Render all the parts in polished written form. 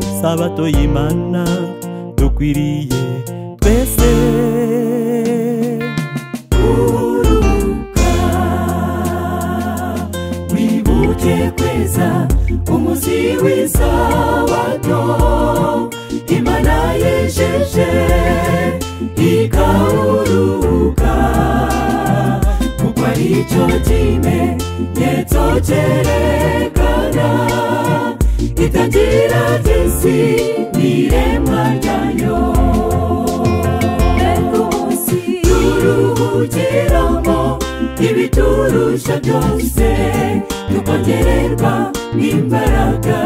sabato y'Imana dukwiriye twese. Uruka wibuke kweza umunsi w'isabato Imana yejeje ikawuruka, kuko ari cyo kimenyetso cyerekana itangira ry'isi n'iremwa ryayo. Turuhukiramo ibiturusha byose, tukongererwa n'imbaraga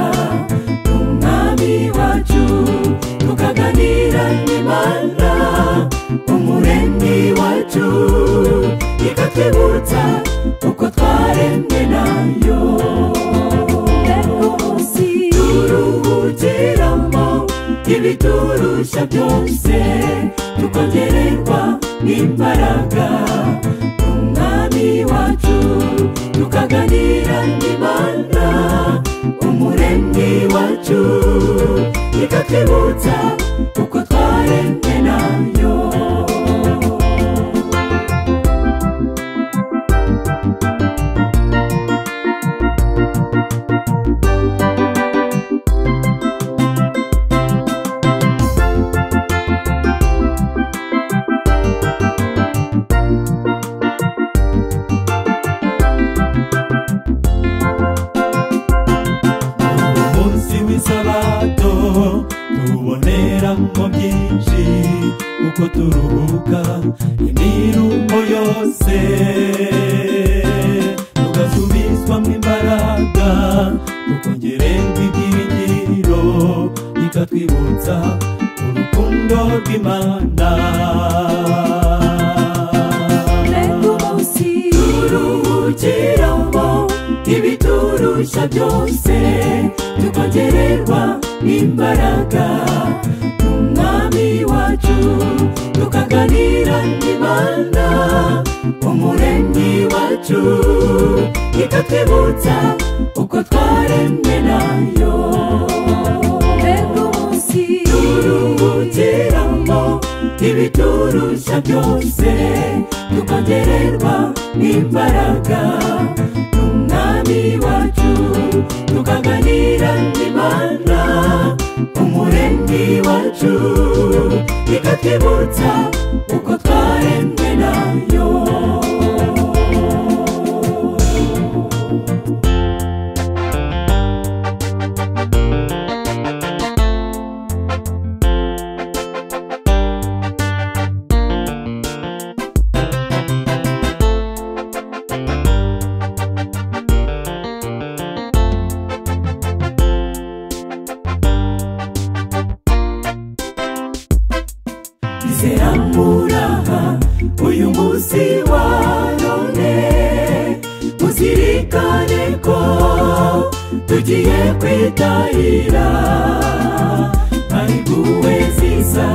n'Umwami wacu, tukaganira n'Imana Umuremyi wacu, ikatwibutsa uko twaremwe nayo. Turuhukiramo ibiturusha byose, tukongererwa n'imbaraga n'Umwami wacu, tukaganira n'Imana Umuremyi wacu, ikatwibutsa uko twaremwe nayo. Tuboneramo byinshi uko turuhuka imiruho yose, tugasubizwamo imbaraga, tukongererwa ibyiringiro, ikatwibutsa urukundo rw'Imana. Turuhukiramo ibiturusha byose, tukongererwa n'imbaraga n'Umwami wacu, tukaganira n'Imana Umuremyi wacu, ikatwibutsa uko twaremwe nayo. Turuhukiramo ibiturusha byose, tukongererwa n'imbaraga n'Umwami wacu, tukaganira n'Imana Umuremyi wacu, ikatwibutsa uko twaremwe nayo. Izera muraha uyu munsi wa none, muzirikane ko tugiye kwitahira, ariguwe ziza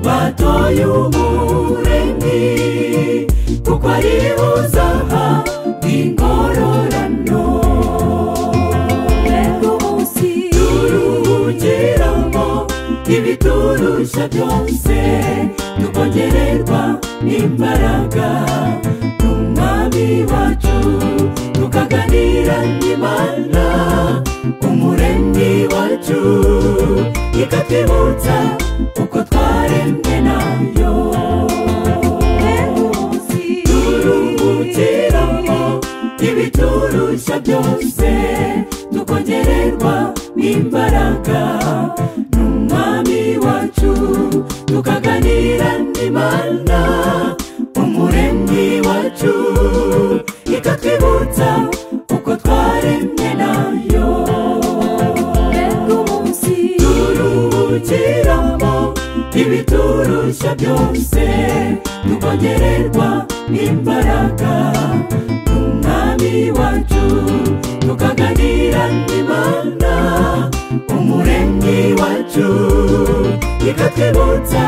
batoye Umuremyi, kuko ari uzaha ingororano. Turuhukiramo ibiturusha byose, tukongererwa n'imbaraga n'Umwami wacu, tukaganira n'Imana Umuremyi wacu, ikatwibutsa uko twaremwe nayo. Turuhukiramo ibiturusha byose, tukongererwa n'imbaraga n'Umwami wacu, tukaganira n'Imana Umuremyi wacu, ikatwibutsa uko twaremwe nayo. Turuhukiramo ibiturusha byose, tukongererwa n'imbaraga n'Umwami wacu, tukaganira n'Imana Umuremyi wacu, ikatwibutsa